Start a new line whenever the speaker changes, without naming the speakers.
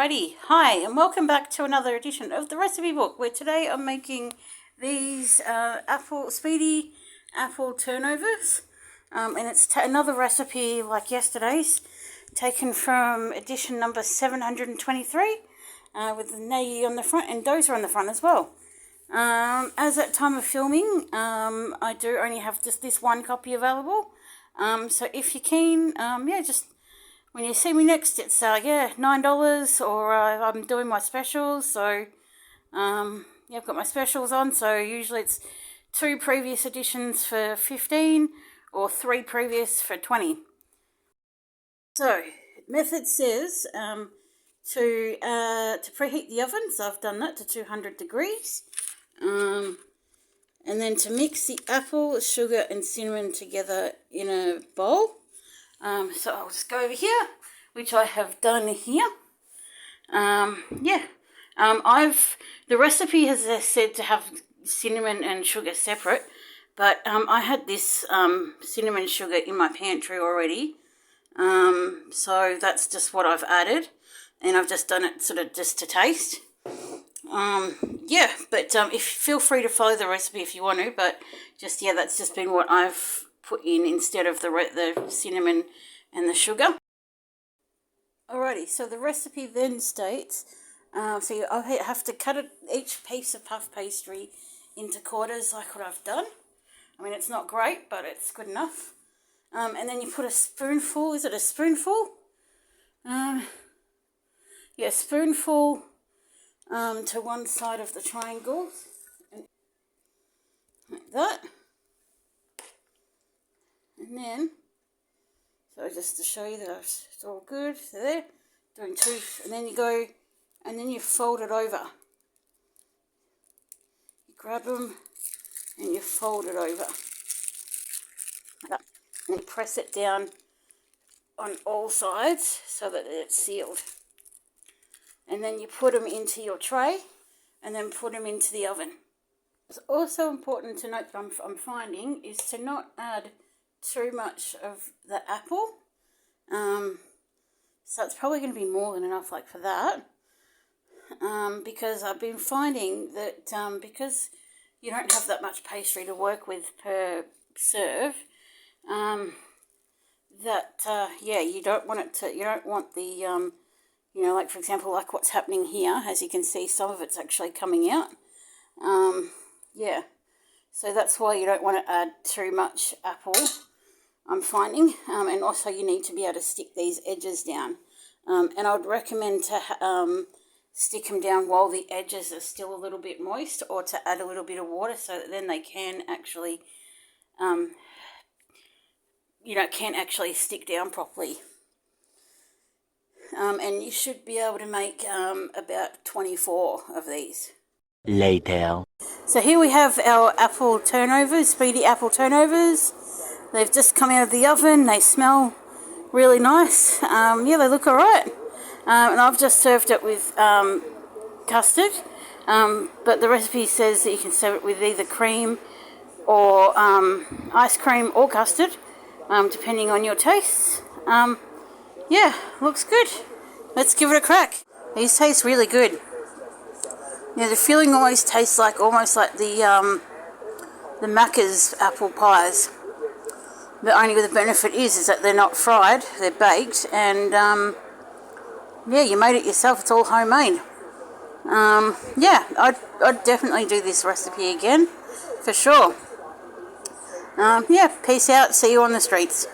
Alrighty, hi and welcome back to another edition of the recipe book, where today I'm making these speedy apple turnovers, and it's another recipe like yesterday's, taken from edition number 723, with the Nagi on the front and Dozer on the front as well. As at time of filming, I do only have just this one copy available, so if you're keen, just when you see me next, it's $9, or I'm doing my specials. So I've got my specials on. So usually it's 2 previous editions for 15, or 3 previous for 20. So method says to preheat the oven. So I've done that to 200 degrees, and then to mix the apple, sugar, and cinnamon together in a bowl. So I'll just go over here, which I have done here. The recipe has said to have cinnamon and sugar separate, but I had this cinnamon sugar in my pantry already, so that's just what I've added, and I've just done it sort of just to taste. If feel free to follow the recipe if you want to, but that's just been what I've put in instead of the cinnamon and the sugar. Alrighty, so the recipe then states, so I have to cut each piece of puff pastry into quarters like what I've done. I mean, it's not great, but it's good enough. And then you put a spoonful, is it a spoonful? Spoonful to one side of the triangle, like that. And then, so just to show you that it's all good, so there, doing 2, and then you go, and then you fold it over. You grab them, and you fold it over, like that. And you press it down on all sides, so that it's sealed. And then you put them into your tray, and then put them into the oven. It's also important to note that I'm finding is to not add too much of the apple, so it's probably going to be more than enough for that, because I've been finding that because you don't have that much pastry to work with per serve, you don't want the for example, like what's happening here, as you can see, some of it's actually coming out, so that's why you don't want to add too much apple, I'm finding, and also you need to be able to stick these edges down, and I would recommend to stick them down while the edges are still a little bit moist, or to add a little bit of water so that then they can actually, stick down properly. And you should be able to make about 24 of these.
Later.
So here we have our apple turnovers, speedy apple turnovers. They've just come out of the oven. They smell really nice. They look alright. And I've just served it with custard. But the recipe says that you can serve it with either cream or ice cream or custard, depending on your tastes. Looks good. Let's give it a crack. These taste really good. The filling always tastes almost like the Macca's apple pies. The only the benefit is that they're not fried, they're baked, and you made it yourself. It's all homemade. I'd definitely do this recipe again, for sure. Peace out. See you on the streets.